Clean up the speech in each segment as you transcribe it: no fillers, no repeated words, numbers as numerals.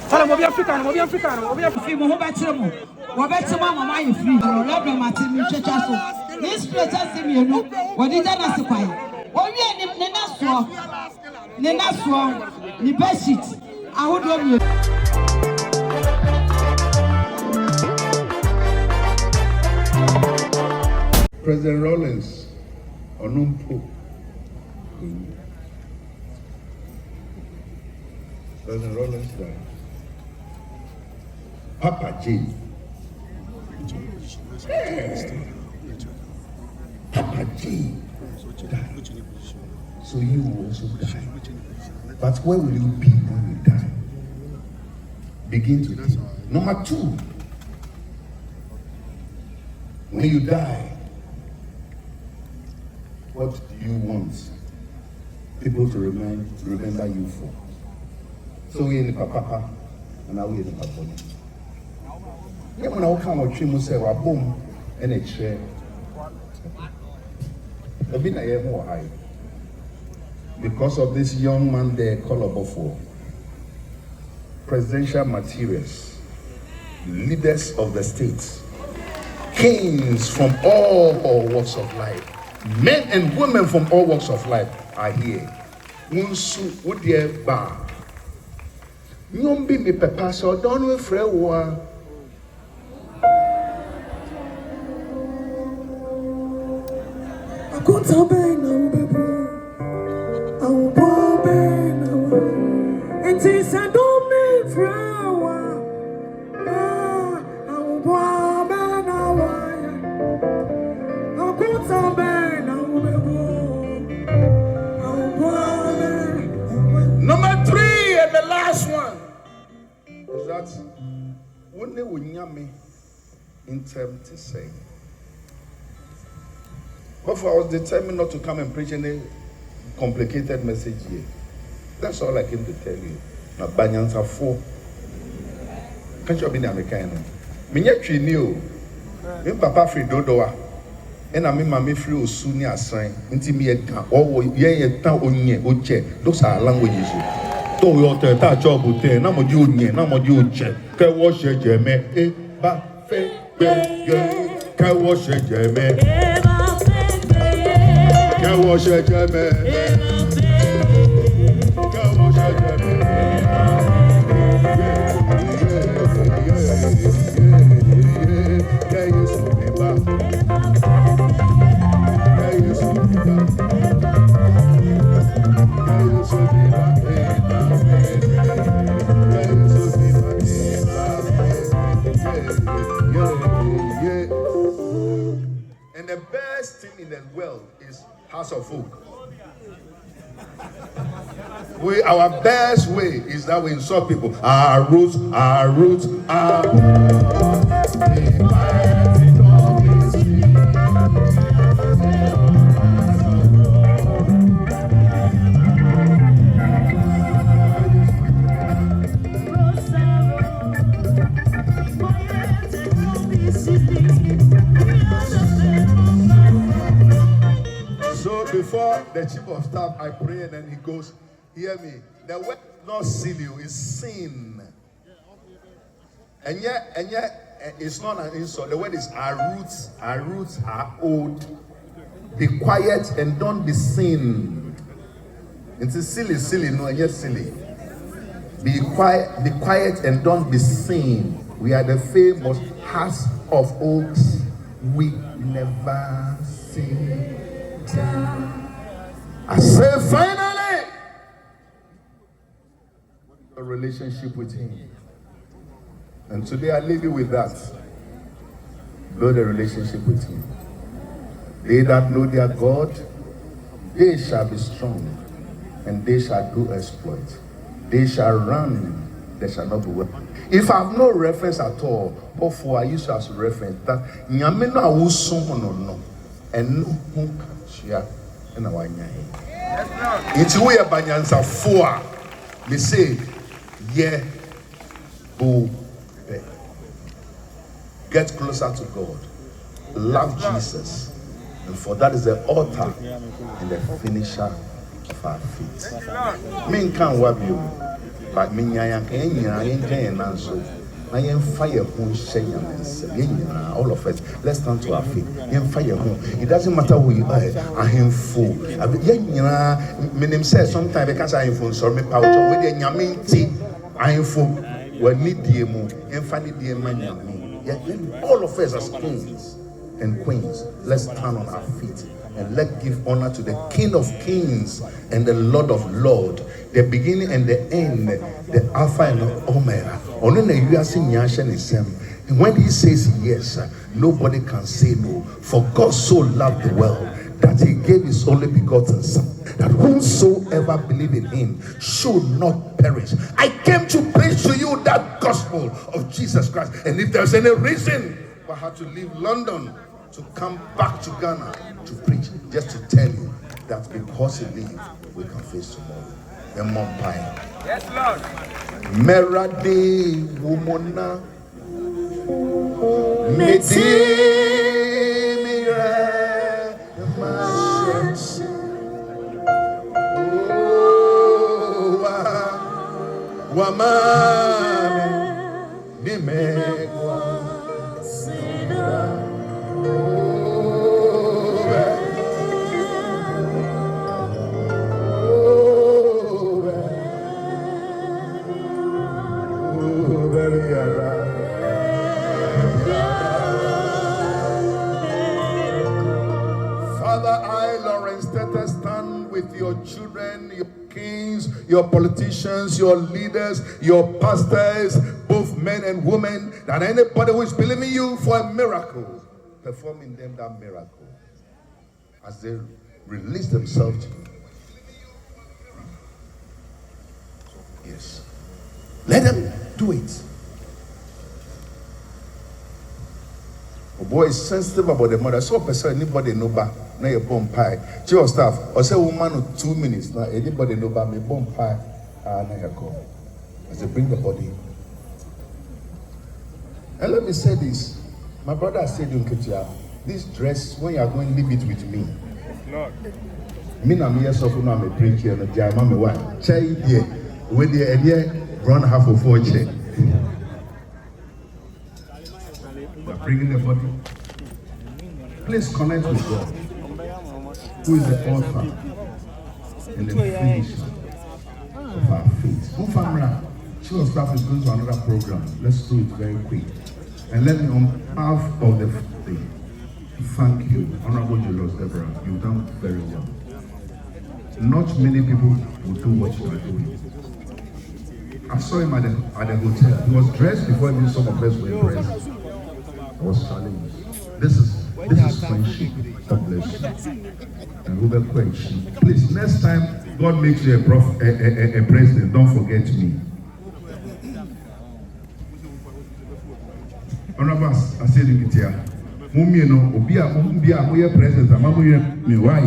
Fala, mo bi africano. Fi mo betchemo. Wo betchemo mama you free. Rev Martin mi checha so. This place just me no. Wo di jana se kwai. Wo wi ne na so. Ni beshit. Ahodo mi. President Rawlings Onumpo. President Rawlings died. Papa J. Papa J died. So you will also die. But where will you be when you die? Begin to think. Number 2. When you die, what do you want people to remember you for? So we in the papa, and now we in the papa. Yeah, when I come out, we say, "Wa boom," and a chair. I've been here more high because of this young man there called Obofour. Presidential materials, leaders of the states, kings from all walks of life, men and women from all walks of life are here. Unsu udie ba. Nyombi mi pepa so don we frɛ wo a. Akunta be na ubebo. Awu bo be na wa. Enti sa don me frɛ wo a. Awu bo be na wa. Akunta be na ubebo. Number 3 and the last one is that when they will nyame in term to say. But I was determined not to come and preach any complicated message here. That's all I came to tell you. Now, Banyans are 4. Can't you be the American? Minyatri knew. Me papa free dodoa. And I mean, mammy free Osuni assign. Inti me oh ye ta onye oche. Those are languages. To your ta job ute. Na mo di onye. Na mo di oche. Ke wash jeme. E ba fe ye. Ke wash jeme. Ke wash jeme. Ke wash jeme. And the best thing in the world is House of Folk. Our best way is that we insult people. Our roots. So before the chief of staff, I pray and then he goes, hear me. The word is not silly, it's sin. And yet it's not an insult. The word is our roots are old. Be quiet and don't be sin. It's silly, no, and yet silly. Be quiet and don't be sin. We are the famous house of oaks. We never sin. I say finally, a relationship with him. And today I leave you with that. Build a relationship with him. They that know their God, they shall be strong, and they shall do exploit. They shall run, they shall not be weary. If I have no reference at all, before I used to as reference that Nyame no awusu no and no shia and awanya. It's we are banyansa 4. They say, yeah, go. Get closer to God. love Jesus. And for that is the author and the finisher of our faith. Me can't work you, but me fire all of us. Let's turn to our feet. It doesn't matter who you are. I am full. Meaning says sometimes because I am full. So me pouch with the nyaminti. I am full. We need diemu. Infani diemanya. All of us as kings and queens. Let's turn on our feet and let's give honor to the King of Kings and the Lord of Lords, the beginning and the end, the Alpha and Omega. And when he says yes, nobody can say no. For God so loved the world that he gave his only begotten Son, that whosoever believe in him should not perish. I came to preach to you that gospel of Jesus Christ. And if there's any reason I had to leave London to come back to Ghana to preach, just to tell you that because he lives, we can face tomorrow. Yes, Lord. Merade wumona medimira masha wamame nimegwa Father, I, Lawrence Tete, stand with your children, your kings, your politicians, your leaders, your pastors, both men and women, that anybody who is believing you for a miracle, perform in them that miracle as they release themselves to you. Yes. Let them do it. A boy is sensitive about the mother. So person anybody know ba na your bomb pie. Chief of staff, or say woman 2 minutes now. Anybody know ba me bomb pie na your call. As they bring the body. And let me say this. My brother Asiedu nkateia, this dress, when you are going, leave it with me. Lord. Me na me yourself no am a preacher no jai ma me wa. Chai here. When the idea run half of 4 check. Bringing the body. Please connect with God, who is the author and the finisher of our faith. Chief of staff is going to another program. Let's do it very quick. And let me, on behalf of the family, thank you, Honorable Julius Deborah. You've done very well. Not many people will do what you are doing. I saw him at the hotel. He was dressed before even some of us were dressed. I was challenged. This is friendship. God bless you. And Robert question. Please, next time God makes you a president, don't forget me. Honorable Asiedu nkateia, mummy no obi a moye president, amamoye me why?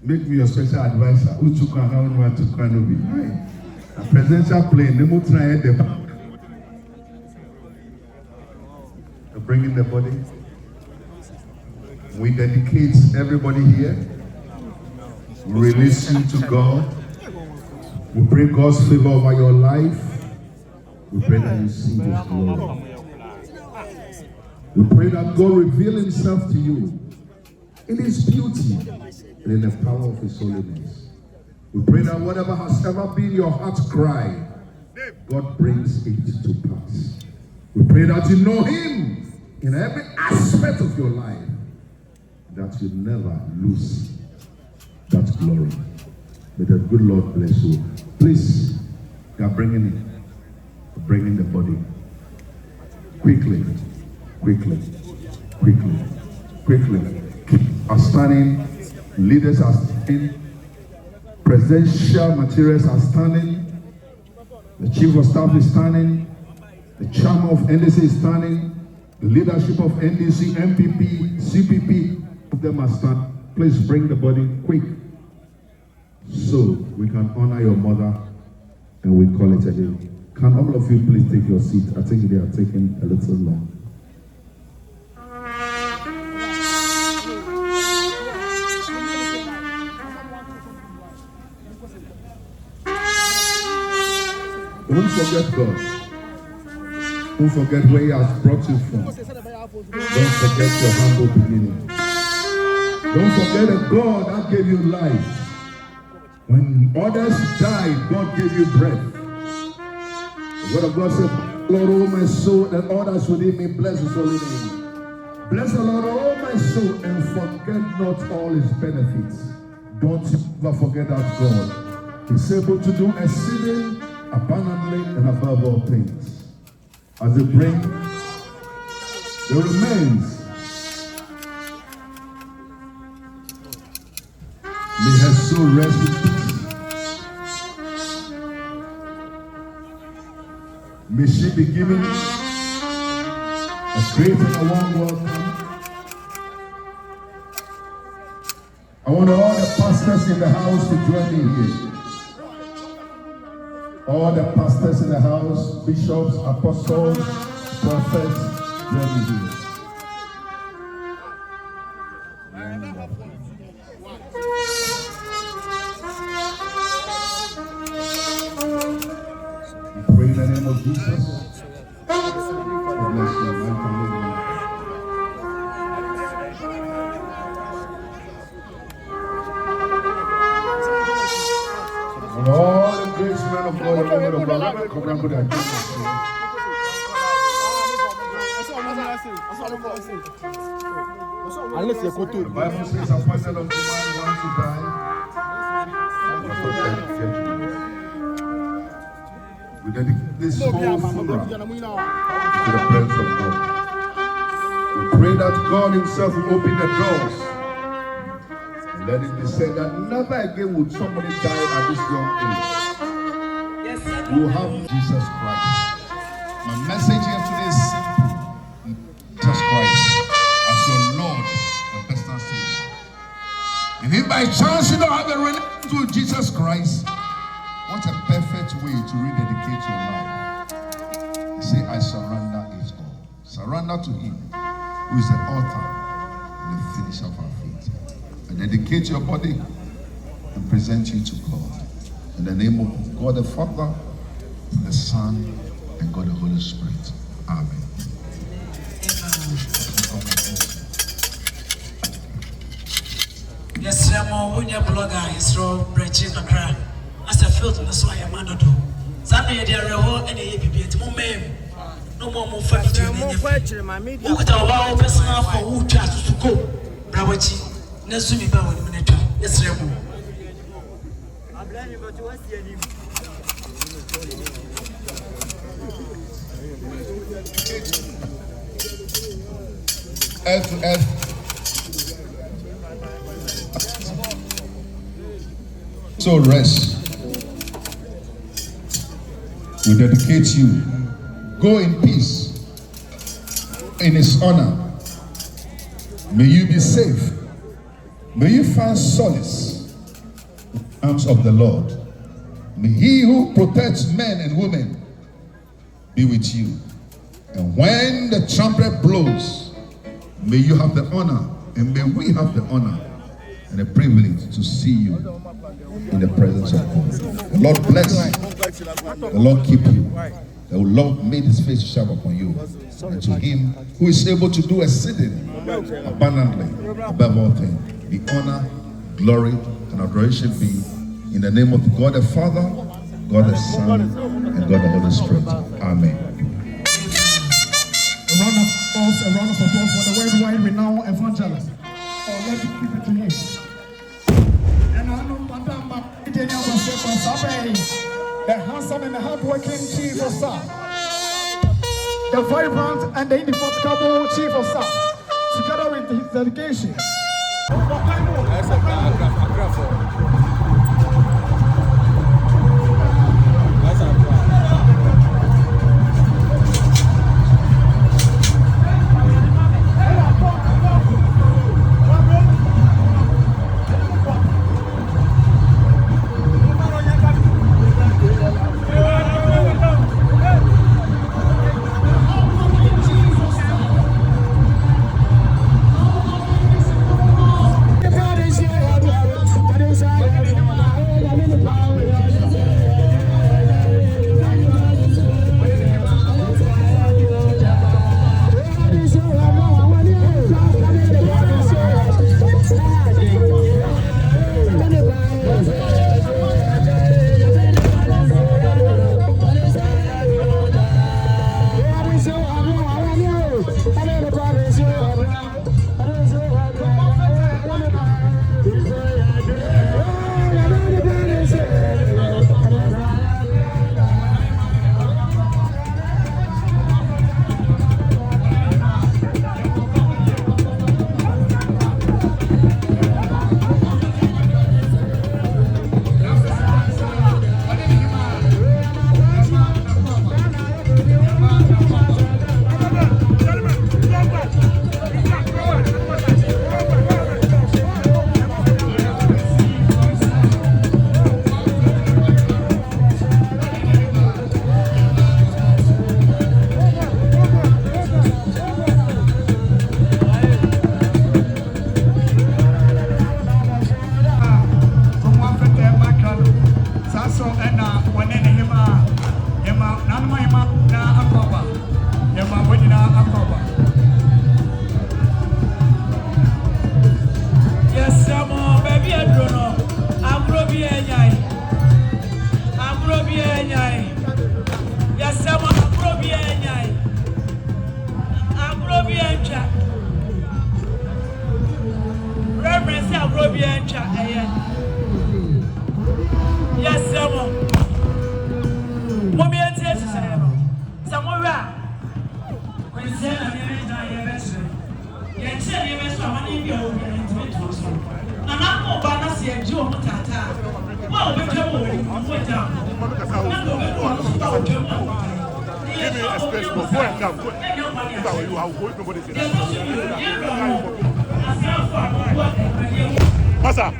Make me your special advisor. Who took how no one took no be. A presidential plane, nemo try the bringing the body. We dedicate everybody here. We release you to God. We pray God's favor over your life. We pray that you see His glory. We pray that God reveal Himself to you in His beauty and in the power of His holiness. We pray that whatever has ever been your heart's cry, God brings it to pass. We pray that you know Him in every aspect of your life, that you never lose that glory. May the good Lord bless you. Please, they are bringing the body. Quickly. Are standing, leaders are standing, presidential materials are standing, the chief of staff is standing, the chairman of NDC is standing, the leadership of NDC, MPP, CPP, of them are standing. Please bring the body quick so we can honor your mother and we call it a day. Can all of you please take your seat? I think they are taking a little long. Don't forget God. Don't forget where He has brought you from. Don't forget your humble beginning. Don't forget that God that gave you life. When others died, God gave you breath. The word of God said, Lord, oh my soul, and all that's within me, bless His holy name. Bless the Lord, oh my soul, and forget not all His benefits. Don't ever forget that God is able to do exceeding abundantly and above all things. As they bring the remains, may her soul rest in peace. May she be given a great and a warm welcome. I want all the pastors in the house to join me here. All the pastors in the house, bishops, apostles, prophets, join me here. We pray in the name of Jesus. God bless you. And all the great men of God and women of God, come down to their kingdom. The Bible says, appointed unto man once to die. We dedicate this whole funeral to the presence of God. We pray that God Himself will open the doors. Let it be said that never again would somebody die at this young age. Yes, you will have Jesus Christ. My message here today is simple. Jesus Christ as your Lord and personal Savior. And if by chance you don't have a relationship with Jesus Christ, what a perfect way to rededicate your life. You say, I surrender it all. Surrender to Him, who is the author and the finisher of our faith. And dedicate your body and present you to God. In the name of God the Father, the Son, and God the Holy Spirit. Amen. Yes, I'm when your blogger is through breaching a crime. As a filter, that's why I'm under. Sunday, they are all and a baby at moment. No more funny to me. Who could allow personal for who just to go? Brawachi, Nazumi Bow in a minute. Yes, Remo. I blame you, but you want to see him. F to F. So rest. We dedicate you. Go in peace. In His honor. May you be safe. May you find solace in the arms of the Lord. May He who protects men and women be with you. And when the trumpet blows, may you have the honor, and may we have the honor and the privilege to see you in the presence of God. The Lord bless you. The Lord keep you. The Lord made His face to shine upon you. And to Him who is able to do exceeding abundantly above all things, the honor, glory, and adoration be in the name of God the Father, God the Son, and God the Holy Spirit. Amen. A round of applause for the worldwide renowned evangelist. Oh, let's keep it to him. And I know Madame the handsome and the hardworking chief of staff, the vibrant and the indefatigable chief of staff, together with his delegation. be in China. Yes, someone. Mommy, and yes, somewhere. When Sarah and I best. Yes, you must have money in your own. And I'm more Banassi and Joe Tata. Well, we come over. Wait down. Give me a space before I come. Masa.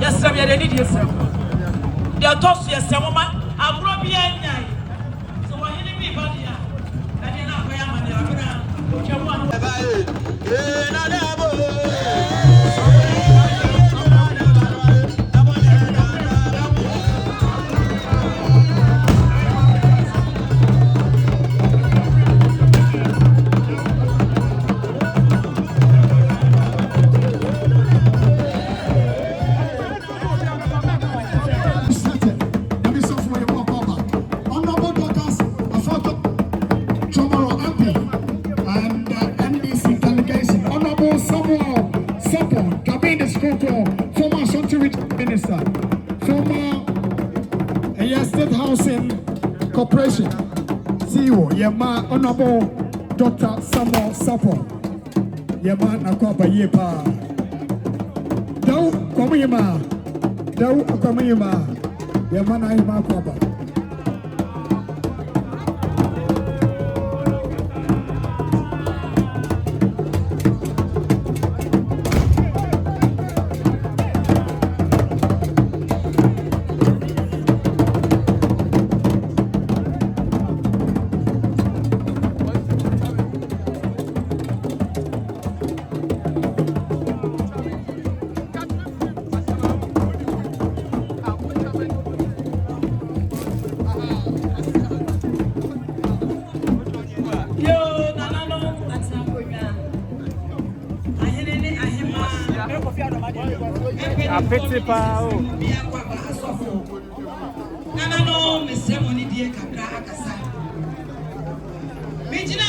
Yes, sir, we need you, sir. They are tossed, yes, sir, woman. I'm probably a night. So, what did you mean, buddy? And you're not where I'm Minister, former State Housing Corporation CEO, Yama Honorable Dr. Samuel Sapo, Yama Nakwaba Yepa, Dau Kwamiyama, Yama Naima Kwaba. No, Miss Money dear Kakasa. Regina,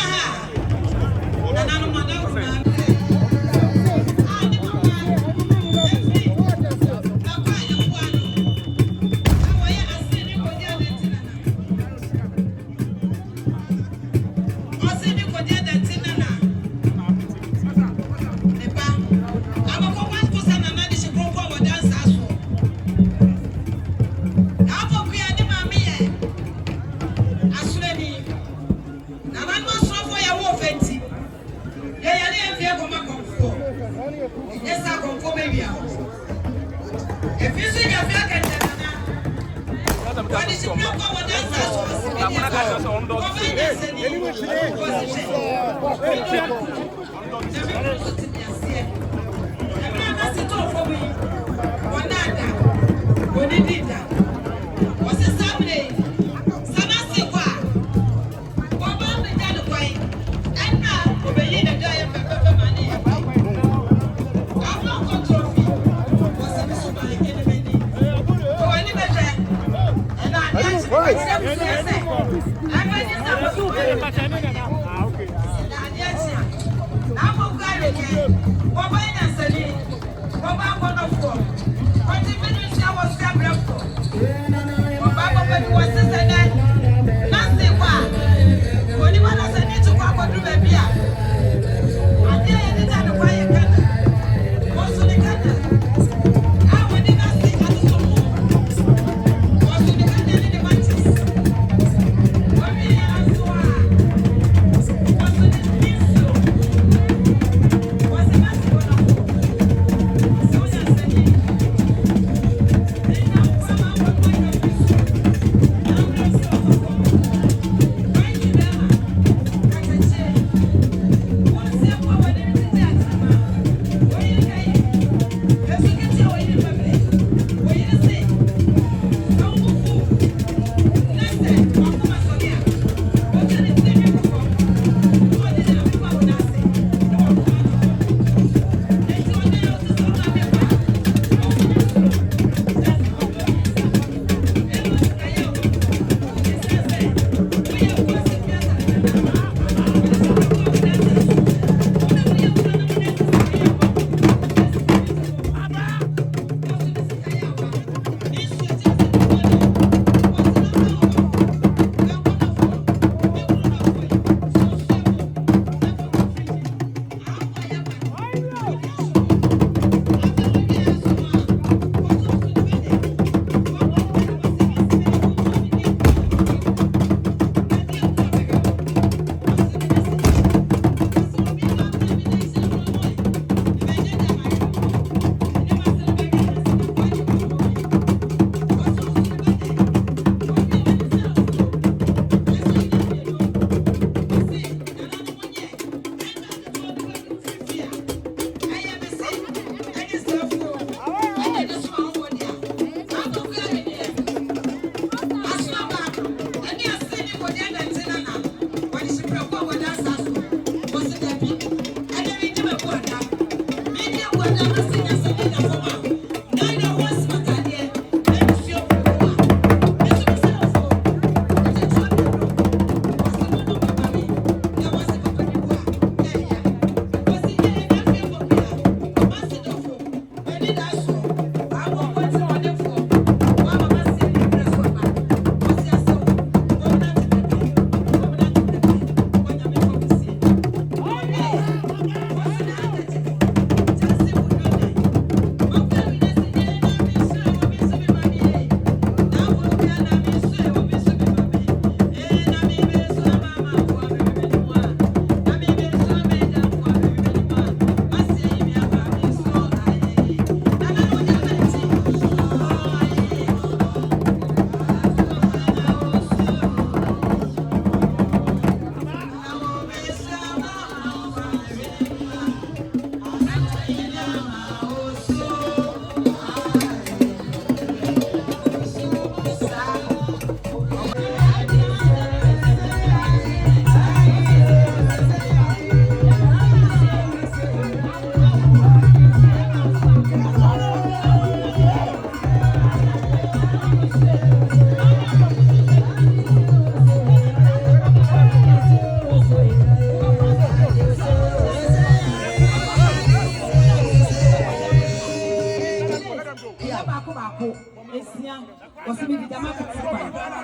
Thank you.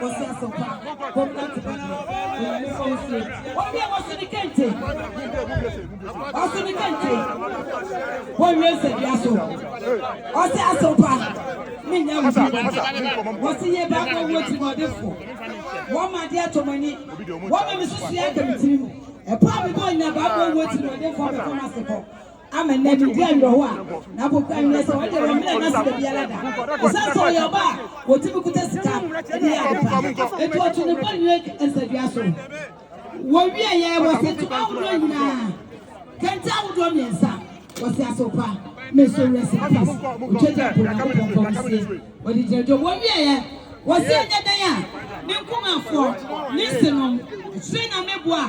was a sofa. What was the Kente? What's the Kente? One year said Yaso. What's the sofa? What's the year back on what you got this for? One my dear to money. One of Mrs. Yakim. A probably going about what you got there for the Commaster. I'm a native dear one. Now, I'm less of what you're a minute. That's all your back. What you could test it. It was to the one and said, Yaso. One year was it to our now. Can't tell what one year, sir. Was Yasopa, Mr. Recipes. What did you do? 1 year was the other day. Ninkuma for listen, train a meboa,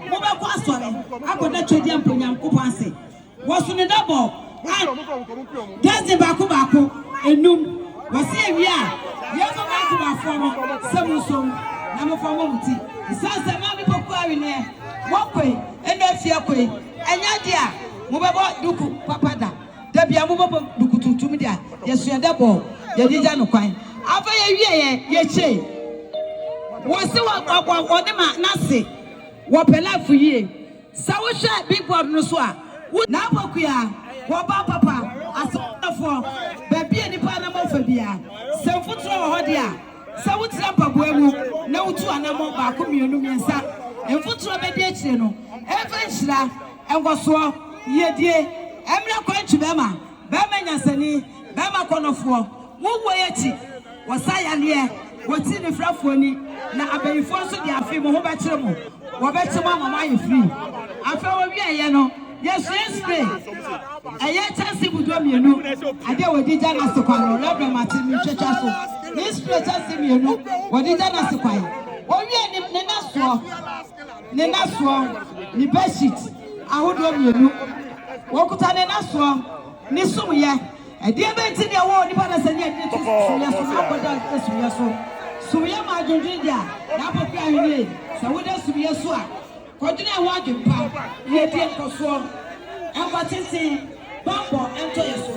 mobile pastor. I got that trade Punyam Kupasi. Was on the double. That's the Baku and Noom. Was here, yeah. You have a Bakuba former, Samuson, number for Momuti. The sons of Mammy Pokwari there. Walk way, and that's your way. And Yadia, Mobile Duku, Papada. Debia Mobile Duku to Media. Yes, you're double. You did not quite. After a year, ye was the one of them at Nasi. What a life for ye. Sour shot, big one, no swap. Now, Pokia, what papa, as for baby and the Panama Fabia. So foot throw Hodia. So what's up a boy? No two animal back communion, and foot throw baby channel. Eventually, and was so, ye dear. I'm not quite to Bama. Bama Yassani, Bama Conofor. What way it was I here? What's in the front for me? Now I be forced to the film of Batamo. What better mamma, my free? I found a know. Yes, spray. A yet chance would do me, you know. I did what did Jana Sokano, Rabbi Martin, Chachaso. This spray chance me, you know. What did Jana Sokai? Oh, yeah, Nenaswa, the best sheet. I would love you, know. What could I Nenaswa? Nisumia. I did bet in the war, the Pana said, yes, so we are my Georgia. Now, so what else to be a swap? Continue watching, Papa. You did for swamp. And what is saying, Bambo, and Toyaso.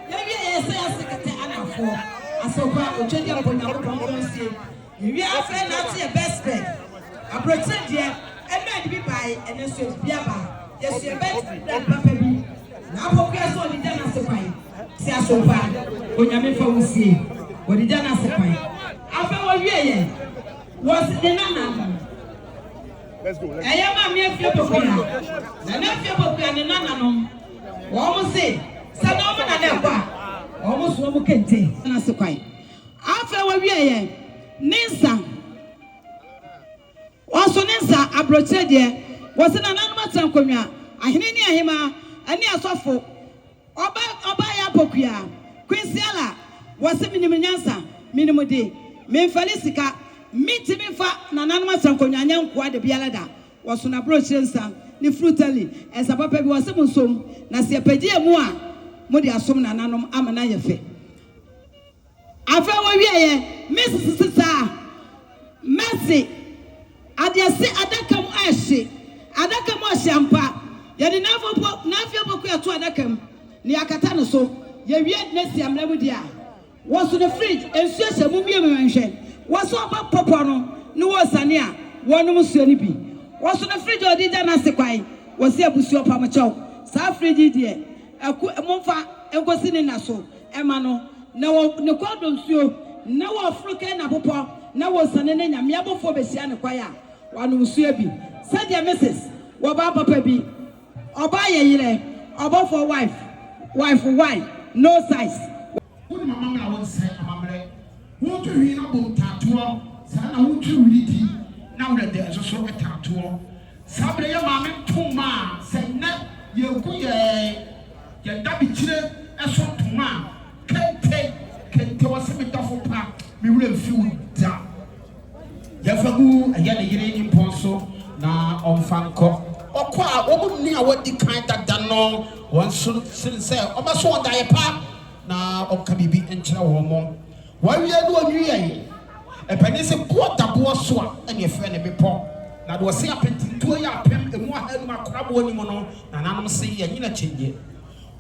Maybe I say, I secretary Anna for. I saw Papa, change up on your promotion. You are fair not your best bet. I pretend, dear, and might be by and then says Biaba. Yes, your best than Papa B. Now, focus on the Dana Sapai. See, so far, when you make for see. What the Dana Sapai. After 1 year, was the Nana. Let's go. I am a mere few of them. The nephew of Nana. Almost say, Sanoman and Elba. Almost one can take. And I said, quite. After 1 year, Ninsa. Also, Ninsa, I brought there, was an anonymous Sankomia. I didn't hear him, and near Sofo. Obaya Pokia. Quincyala was a minimum answer, minimum day. Men Felicica. Meet me for Nanama Sankonyan, quite the Bialada, was on a brochure, the frutally, as a papa was a musum, Nasia Pedia Moa, Modia Sum Nanum Amanaya Fe. After 1 year, Mrs. Sisa, Mercy, Adia say Adakam Ashi, Adakam Washampa, Yadinavo Bokia to Adakam, Niakatano so, Yaviet Nessiam Lemudia, was on the fridge and says a movie mentioned. Was about Popano, no was Sania, one Musunipi. Was on the fridge or did Anasequai, was there Busio Pamacho, South Frigid, a Monfa, and was in Nasso, Emano, no Cordon Sio, no African Apopo, no was an enemy, Miabo for Bessiana Quaya, one Musubi. Said your missus, Wababa Pebi, or buy a year, or both for wife for wine, no size. What Mamma would say, Mamma. Won't you read about tattoo? Sana, won't you read it? Now that there's a sort of tattoo. Sabre, your mamma, 2 ma, say, net, you could, your dabby children, a sort of ma, can't tell us a bit of a pack, we will feel that. Yafagu, a yellow uranium ponso, now on Fanco. Or quite, what near what the kind that done no one should say, or my swan diaper, now, or can be entering a woman. Why we are doing a penny say quarter boss swap and your friend be poor. Now was say a painting 2 year pen and 1 head my crab one mono, and I'm saying a unit change.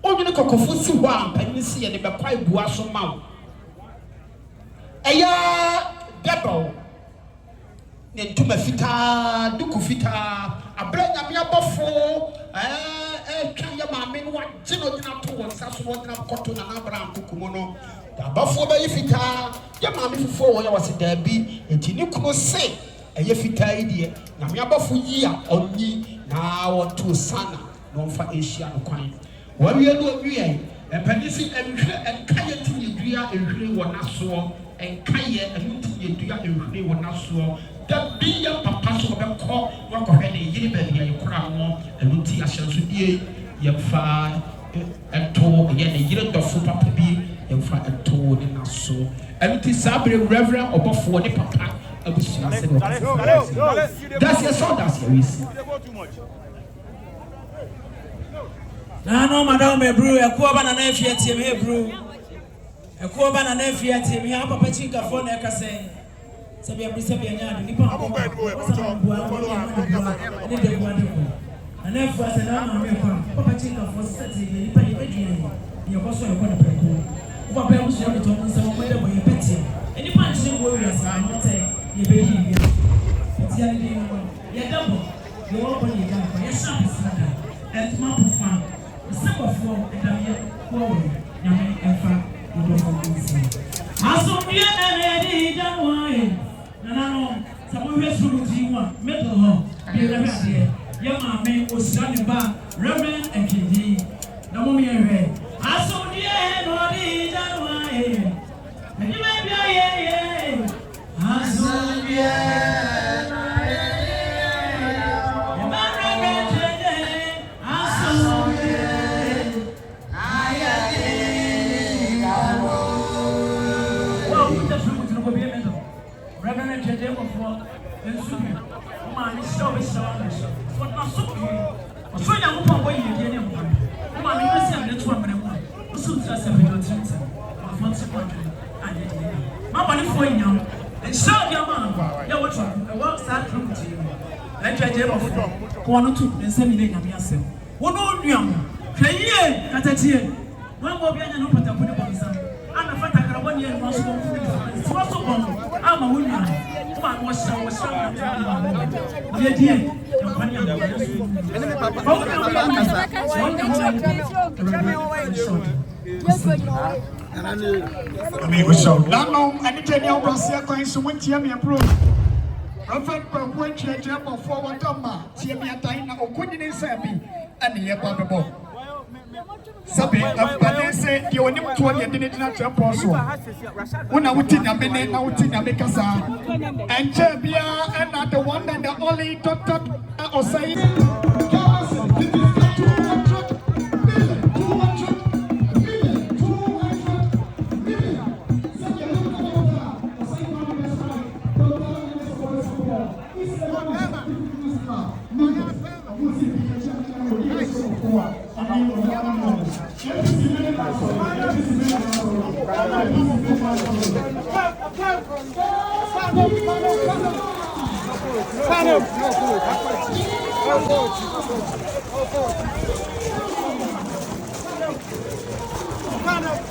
Only the cocofusi one penny see and the quite bois so mouth. A ya devil, ne ntoma fitaa duku fitaa abra nyame abofo twa ya maame no wagye no dina to won sa so won koto na na bra nkokumo no abofo ba yi fitaa ya maame fofo wo ya wase daabi enti ne kuno se eye fitaa yi de nyame abofo yi a onyi na wonto sana no fa asia no kwan wawie no wie epanisi enhwe enkaye tinedua enhwere wɔ naso enkaye enu tinedua enhwere wɔ naso da biya papa so bɛkɔ wakɔhwɛ ne yiri baabi a yɛkora no enu ti ahyɛnsodie yɛfa ɛto yɛ ne yiri dɔfo papa bi yɛfa ɛto ne naso enu ti sabre Reverend Obofour ne papa abusua se no that's your son that's your reason. No, madam, bro, a coba na fiat him, bro. A coba na fiat him, have a pachinka phone, I can say. Sabia Prisabia, Nippon, and if was an arm, Pachinka for Saturday, you also have a preco. What bells you told us whether you pet him. Any punching warriors are not saying, you baby. It's your double. You open your gun for your son, and Martin Farm. Singapore and Forward, Yammy and Fat, you don't want to see. I saw me and don't wine. No, some of us who do you want, middle home, be the best here. Your mammy was standing by Reverend and Kindi. No more here. I saw the end or the don't wine. And you may be a I saw the end. Reverend nkateia Obofour and Super, man, is so astonished. What not so here? So young upon way you get him one. Man, you must have the 2 minute one. Soon as I have a once a month, I did it. My money for you, and shout your man. You watch I walk start from to you. Nkateia Obofour, 1 or 2, and send me a yourself. One old young, Kaye, nkateia. One more behind an open up with a son. I'm a fat 1 year and what's so long. I'm a woman. Man was so amigo show. Não, a gente é o Brasil com isso muito tinha minha pro. Reverend nkateia Obofour wa tama tinha minha taina o kundi nem sabe ani é para bom. Sabe, a say you want to want the natural process. When I would think I'm in, I would think I'm in Casa and Jabia and not the one and the only doctor or say.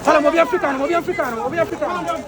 Fala, movi africano, movi africano, movi africano.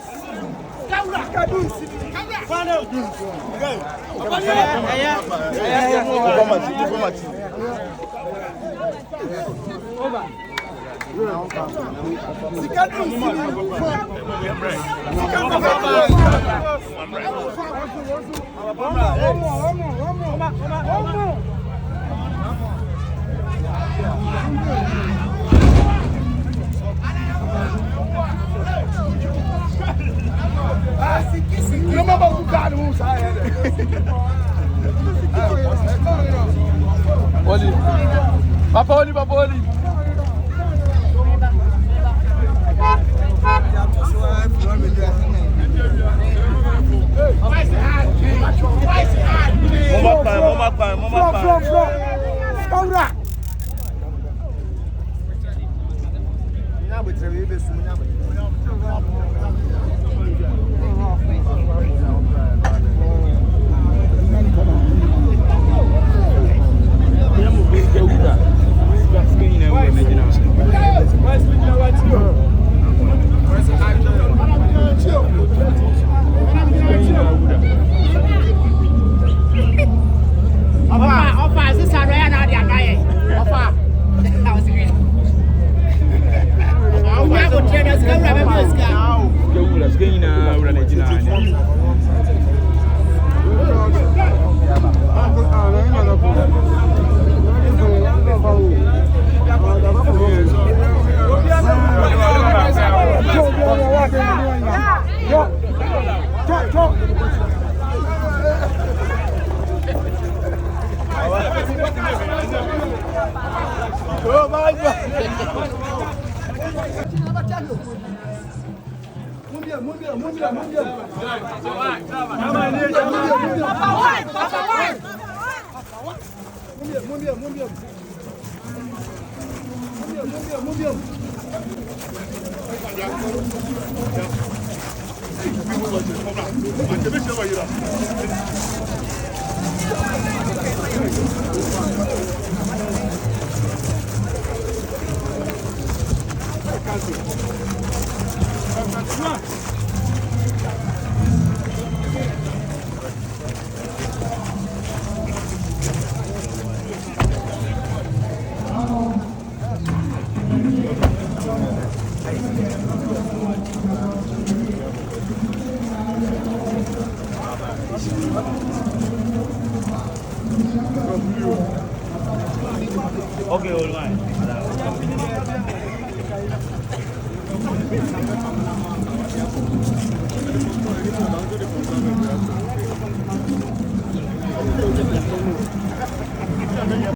Papoli. Oh my God. Okay, all right.